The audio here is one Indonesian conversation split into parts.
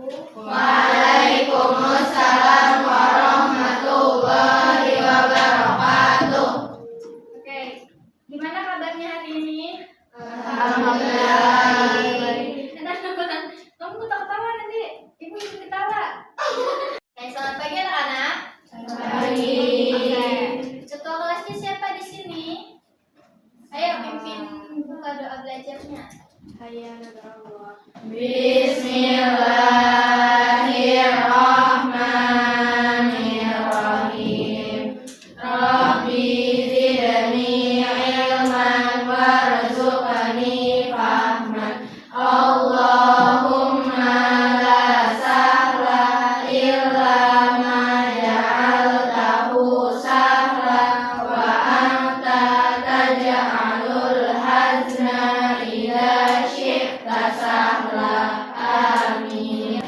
Waalaikumsalam warahmatullahi wabarakatuh. Oke, gimana kabarnya hari ini? Alhamdulillah. Kamu ketawa nanti ibu ikut ketawa. Selamat pagi anak-anak. Pagi. Ketua kelasnya siapa di sini? Ayo pimpin buka doa belajarnya. Bismillahirrahmanirrahim. Rabbi zidni ilman warzuqni fahman. Allahumma la sahla illa ma ja'altahu sahla wa anta taj'alul hazna idza syi'ta sahla. Amin.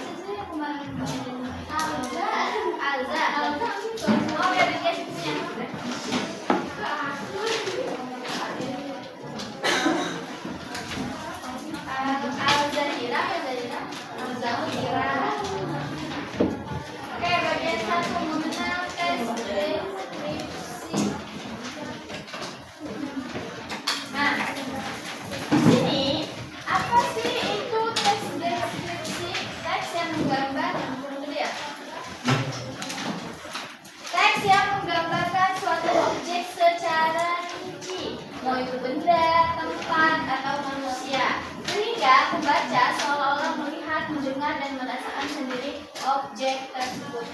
Oke, bagian 1 mengenal tes deskripsi. Nah, di sini apa sih itu tes deskripsi? Teks yang menggambar, ya? Teks yang menggambarkan suatu objek secara rinci, mau itu benda, tempat, atau manusia, sehingga pembaca seolah-olah melihat, mendengar, dan merasakan sendiri objek tersebut.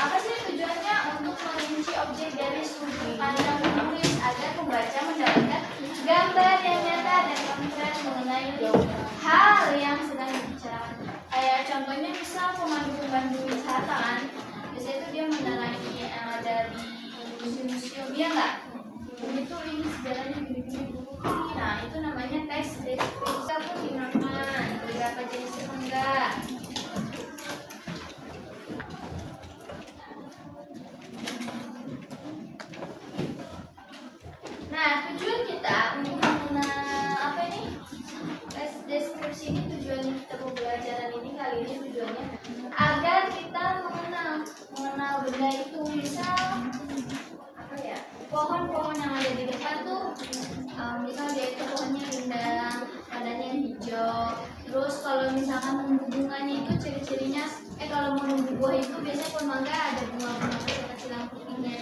Apa sih tujuannya? Untuk merinci objek dari sudut pandang penulis agar pembaca mendapatkan gambar yang nyata dan konkret mengenai hal yang sedang dibicarakan. Kayak contohnya misal pemandu wisata kan, biasanya itu dia menerangi yang ada di museum-museum, dia nggak? Itu ini sejarahnya gini-gini dulu. Nah, itu namanya teks deskripsi. Pun dimakan beberapa jenis enggak. Nah, tujuan kita untuk mengenal apa ini? Tes deskripsi ini tujuannya kita pembelajaran ini kali ini tujuannya agar kita mengenal benda itu. Misal apa ya? Pohon-pohon yang ada di depan tuh, misal dia itu pohonnya rindang, adanya hijau. Terus kalau misalkan bunganya itu ciri-cirinya, kalau mau nunggu buah itu biasanya pohon mangga ada bunga-bunga kecil-kecil yang putihnya.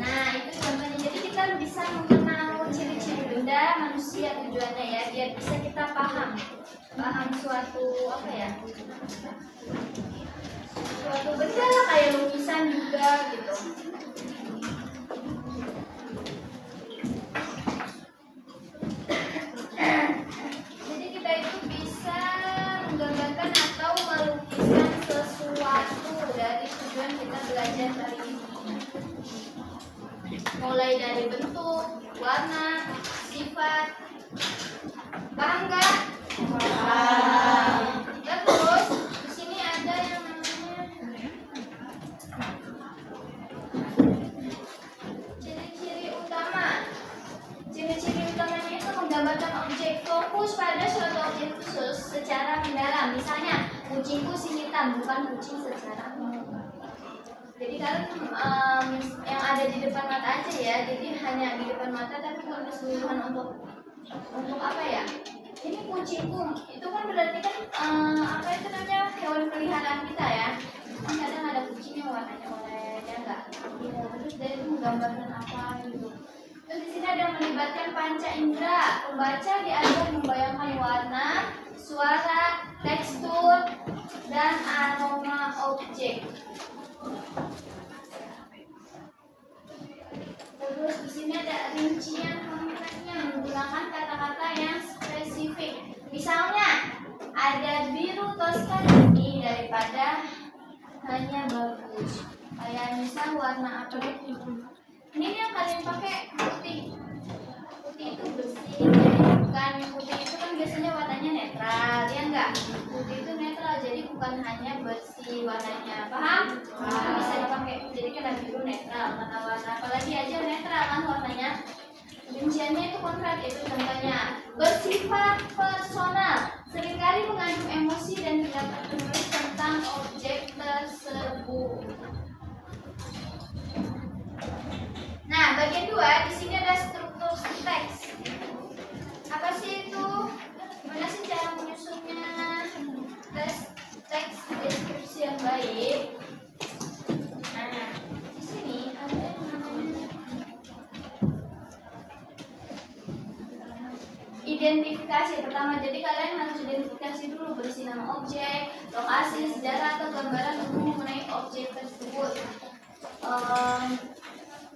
Nah, itu contohnya. Jadi kita bisa mengenal ciri-ciri benda, manusia tujuannya ya, biar bisa kita paham suatu apa ya? Suatu benda lah, kayak lukisan juga gitu. Jadi kita itu bisa menggambarkan atau melukiskan sesuatu dari tujuan kita belajar kali ini. Mulai dari bentuk, warna, sifat. Paham nggak? Paham. Terus di sini ada yang namanya ciri-ciri utama. Ciri-ciri utamanya itu menggambarkan objek, fokus pada suatu objek khusus secara mendalam. Misalnya, kucingku si hitam, bukan kucing secara umum. Jadi kalian yang ada di depan mata aja ya. Jadi hanya di depan mata, tapi bukan keseluruhan untuk apa ya? Ini kucingku, itu kan berarti kan apa itu namanya, hewan peliharaan kita ya. Kan kadang ada kucingnya warnanya enggak. Terus dia itu menggambarkan apa gitu. Terus di sini ada yang melibatkan panca indera. Pembaca diajar membayangkan warna, suara, tekstur, dan aroma objek. Terus di sini ada rincian konkretnya menggunakan kata-kata yang spesifik. Misalnya, ada biru Tosca ini daripada hanya bagus. Kayak misal warna apa itu? Ini yang kalian pakai putih. Putih itu bersih. Bukan putih itu kan biasanya warnanya netral, ya enggak? Putih itu netral, jadi bukan hanya bersih warnanya. Paham? Bisa dipakai. Jadi kan ada biru netral, warna apalagi aja netral kan warnanya. Rinciannya itu konkret, itu contohnya bersifat personal. seringkali mengandung emosi dan pendapat penulis tentang objek tersebut. Nah, bagian 2 di sini ada struktur teks. Apa sih itu? Gimana sih cara menyusunnya? Teks deskripsi yang baik. Nah, di sini ada yang namanya identifikasi pertama. Jadi kalian harus identifikasi dulu, berisi nama objek, lokasi, sejarah atau gambaran umum mengenai objek tersebut.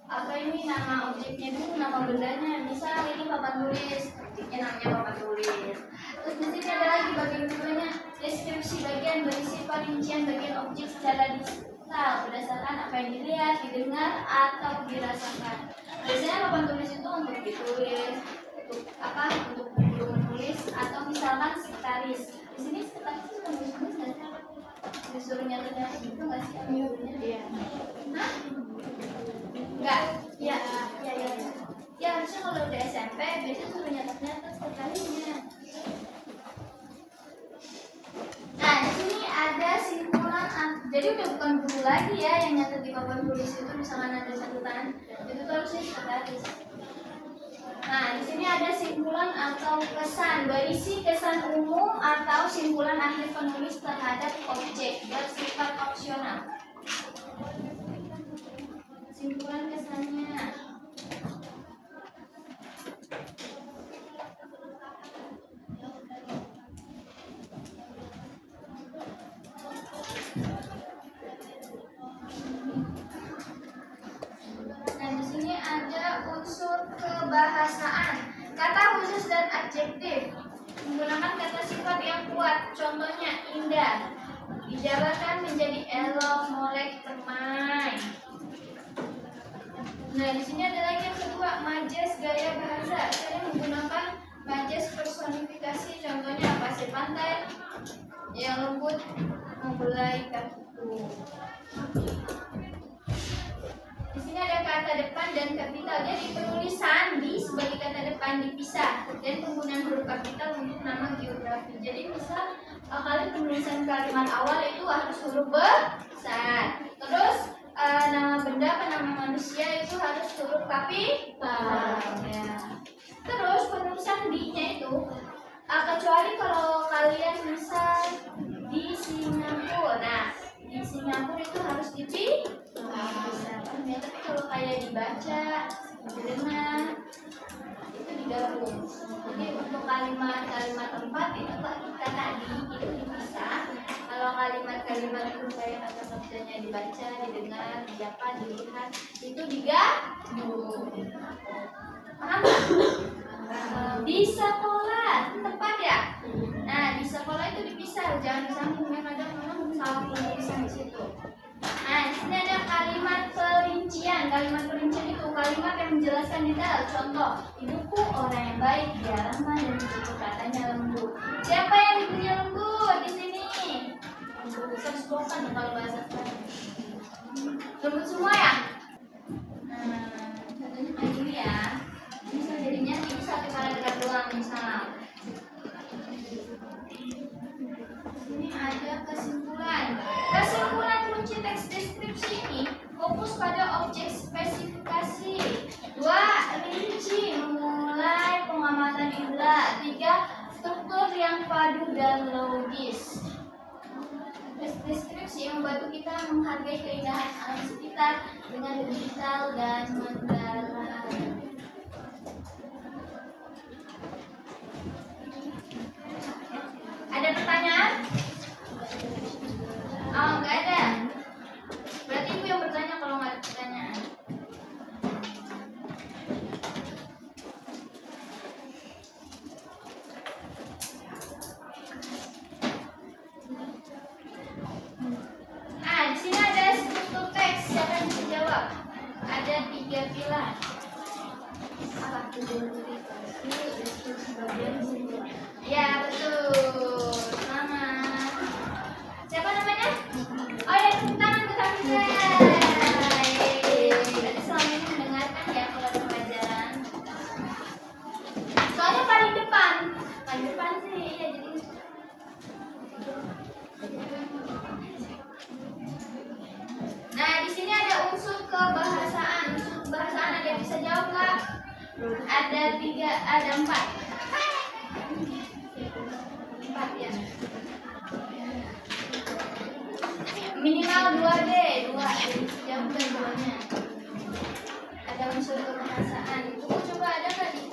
Apa ini nama objeknya dulu, nama bendanya. Misal ini papan tulis, objeknya namanya papan tulis. Terus di sini ada lagi bagian keduanya, deskripsi bagian berisi perincian bagian objek secara detail berdasarkan apa yang dilihat, didengar atau dirasakan. Biasanya papan tulis itu untuk ditulis, untuk apa? Untuk menulis atau misalkan sekretaris. Di sini sekretaris itu nulis nggak sih? Disuruh nyatet gitu nggak sih? Iya. Nah? Enggak, ya. Ya harusnya kalau udah SMP biasanya suruh nyatet sekretarisnya. Nah di sini ada simpulan, jadi udah bukan guru lagi ya yang nyatet di papan tulis itu, misalkan ada catatan itu harusnya sekretaris. Nah di sini ada simpulan atau kesan, berisi kesan umum atau simpulan akhir penulis terhadap objek bersifat opsional. Simpulan kesannya. Nah, di sini ada unsur kebahasaan, kata khusus dan adjektif. Menggunakan kata sifat yang kuat, contohnya indah, dijabarkan menjadi elok, molek, permai. Nah, di sini ada lagi yang kedua, majas gaya bahasa. Saya menggunakan majas personifikasi, contohnya pasir pantai yang lembut membelai kakiku. Di sini ada kata depan dan kapital. Jadi penulisan di sebagai kata depan dipisah dan penggunaan huruf kapital untuk nama geografi. Jadi misal kalian penulisan kalimat awal itu harus huruf besar. Terus nama benda atau nama manusia itu harus huruf kapital. Ya. Terus penulisan di-nya itu kecuali kalau kalian misal di Singapura. Nah, di Singapura itu harus dipisah. Ya, tapi kalau kayak dibaca, didengar itu digabung. Jadi untuk kalimat-kalimat tempat itu kata di itu dipisah. Kalau kalimat-kalimat itu kayak kata kerjanya dibaca, didengar, diapa, dilihat itu digabung. Paham nggak? Di sekolah tempat ya. Nah di sekolah itu dipisah, jangan disambung ya, kadang memang salah penulisan di situ. Nah di sini ada kalimat perincian. Kalimat perincian itu kalimat yang menjelaskan detail. Contoh, hidupku orang yang baik, dia ramah dan begitu katanya lembut. Siapa yang hidupnya lembut di sini? Sebutkan kalau bahasa sekarang. Lembut semua ya. Nah contohnya kayak gini ya. Misal jadinya ini satu paragraf doang misal. Sini ada kesimpulan. Kesimpulan kunci teks deskripsi ini fokus pada objek spesifikasi. 2. Rinci memulai pengamatan indera. 3. Struktur yang padu dan logis. Deskripsi membantu kita menghargai keindahan alam sekitar dengan detail dan mendalam. Ada pertanyaan? Oh, nggak ada. Berarti ibu yang bertanya kalau nggak ada pertanyaan. Di sini ada struktur teks. Siapa yang bisa jawab? Ada 3 pilar. Apa? Ya betul. Selamat. Siapa namanya? Oh ya, tepuk tangan untuk kami. Berarti selama ini mendengarkan ya kalau ada pelajaran. Soalnya paling depan sih ya, jadi Ada empat ya. Minimal 2D, jam dan duanya. Ada unsur kebahasaan. Buku coba ada nggak di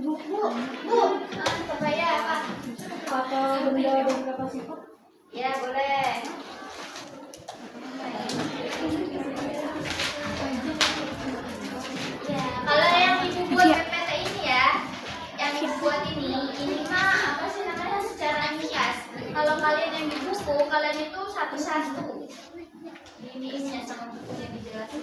buku? Coba ya apa? Kata benda beberapa sifat. Ya boleh. Ya, kalau yang ibu buat PPT ini ya, yang ibu buat ini mah apa sih namanya secara ringkas. Kalau kalian yang di buku, kalian itu satu-satu. Ini isinya sama bukunya dijelasin.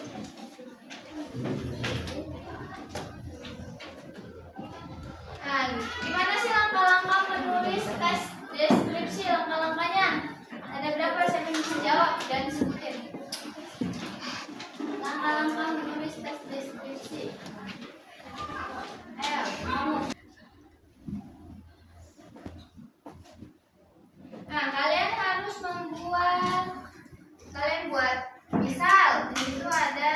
Nah, gimana sih langkah-langkah menulis tes deskripsi langkah-langkahnya? Ada berapa saya bisa jawab dan sebutin. Langkah-langkah menulis tes deskripsi. Ayo, kamu. Nah, kalian harus buat misal di situ ada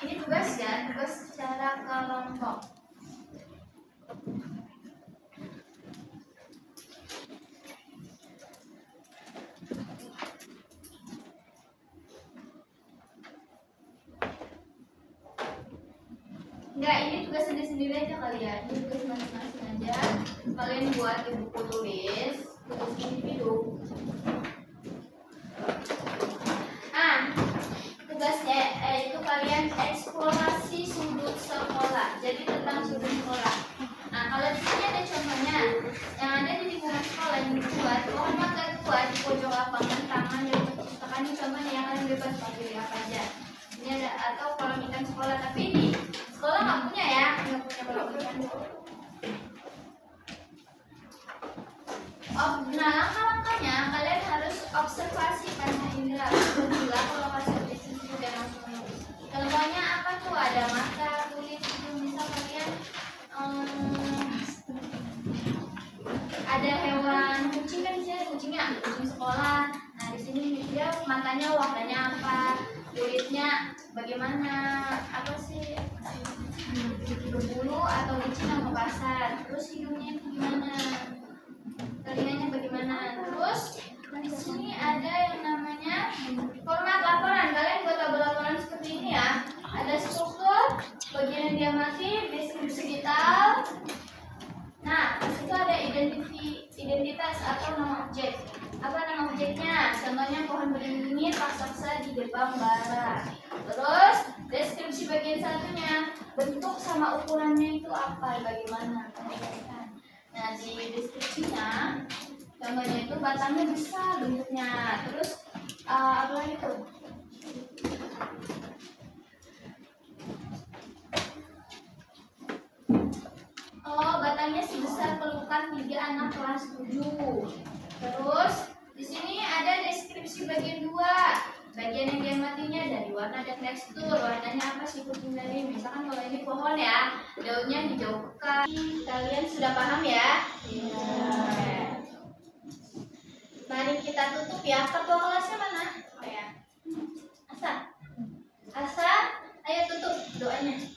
ini tugas ya, tugas secara kelompok. Enggak, ini tugas sendiri-sendiri aja kali ya. Ini tugas masing-masing aja. Kalian buat di buku tulis, tugas individu. Nah, tugasnya itu kalian eksplorasi sudut sekolah. Jadi tentang sudut sekolah. Nah, kalau di sini ada contohnya. Yang ada di lingkungan sekolah yang dibuat pohon mangga tua di pojok lapangan taman yang perpustakaan. Ini contohnya yang kalian bebas pilih apa aja. Ini ada atau kolam ikan sekolah, tapi ini sekolah nggak punya ya, nggak punya kolam ikan. Nah, langkah-langkahnya kalian harus observasi panca indera. Juga kalau kasih bisnis udah langsung menulis. Contohnya apa tuh? Ada mata, kulit, hidung. Misal kalian ada hewan kucing kan di sini kucingnya kucing sekolah. Nah di sini dia matanya warnanya apa, kulitnya bagaimana, apa sih berbulu atau licin atau kasar, terus hidungnya itu gimana, telinganya bagaimana. Terus di sini ada yang namanya format laporan. Kalian buat tabel laporan seperti ini ya. Ada struktur, bagian yang diamati, deskripsi detail. Nah, di situ ada identitas atau nama objek. Apa nama objeknya? Contohnya pohon beringin raksasa di gerbang barat. Terus deskripsi bagian satunya, bentuk sama ukurannya itu apa, bagaimana? Nah, di deskripsinya, contohnya itu batangnya besar bentuknya. Terus apa lagi tuh? Oh, batangnya sebesar pelukan 3 anak kelas 7. Terus di sini ada deskripsi bagian 2. Bagian yang diamatinya dari warna dan tekstur. Warnanya apa sih kucing ini? Misalkan kalau ini pohon ya, daunnya hijau pekat. Kalian sudah paham ya? Iya. Mari kita tutup ya. Ketua kelasnya mana? Oh ya. Asa. Asa, ayo tutup doanya.